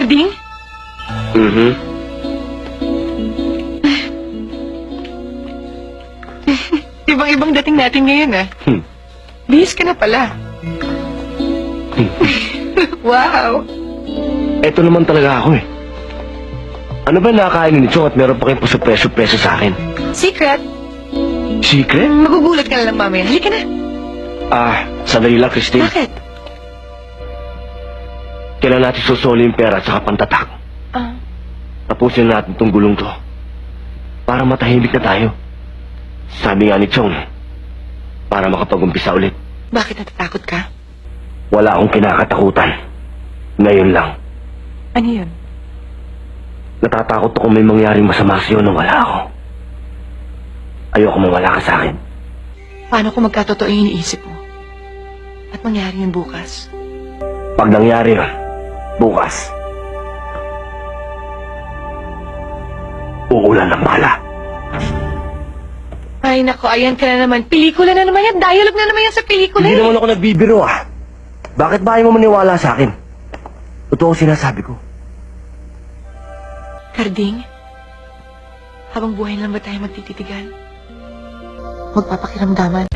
Karding? Mhm. Ibang-ibang dating natin ngayon, ah. Hmm. Bihis ka na pala. Wow! Eto naman talaga ako eh. Ano ba nakakain ni Chong at meron pa kayong puso-preso sa akin? Secret? Secret? Magugulat ka na lang mamaya. Halika na. Sandali lang, Christine. Bakit? Kailan natin susuli yung pera at saka pantatak. Ah, Tapusin na natin itong gulong to. Para matahimik na tayo. Sabi nga ni Chong, para makapag-umpisa ulit. bakit natatakot ka? Wala akong kinakatakutan. Ngayon lang. Ano yun? Natatakot ako may mangyaring masama sa'yo nang wala ako. Ayoko mawala ka sa akin. Paano kung magkatotoo yung iniisip mo? At mangyari yun bukas? Pag nangyari yun, bukas, uulan ng bala. Ay, nako, ayan ka na naman. Pelikula na naman yan. Dialogue na naman yan sa pelikula. Hindi naman ako nagbibiro Bakit ba ayaw mo maniwala sa akin? Totoo sinasabi ko. Karding, habang buhay lang ba tayo magtititigan? Magpapakiramdaman?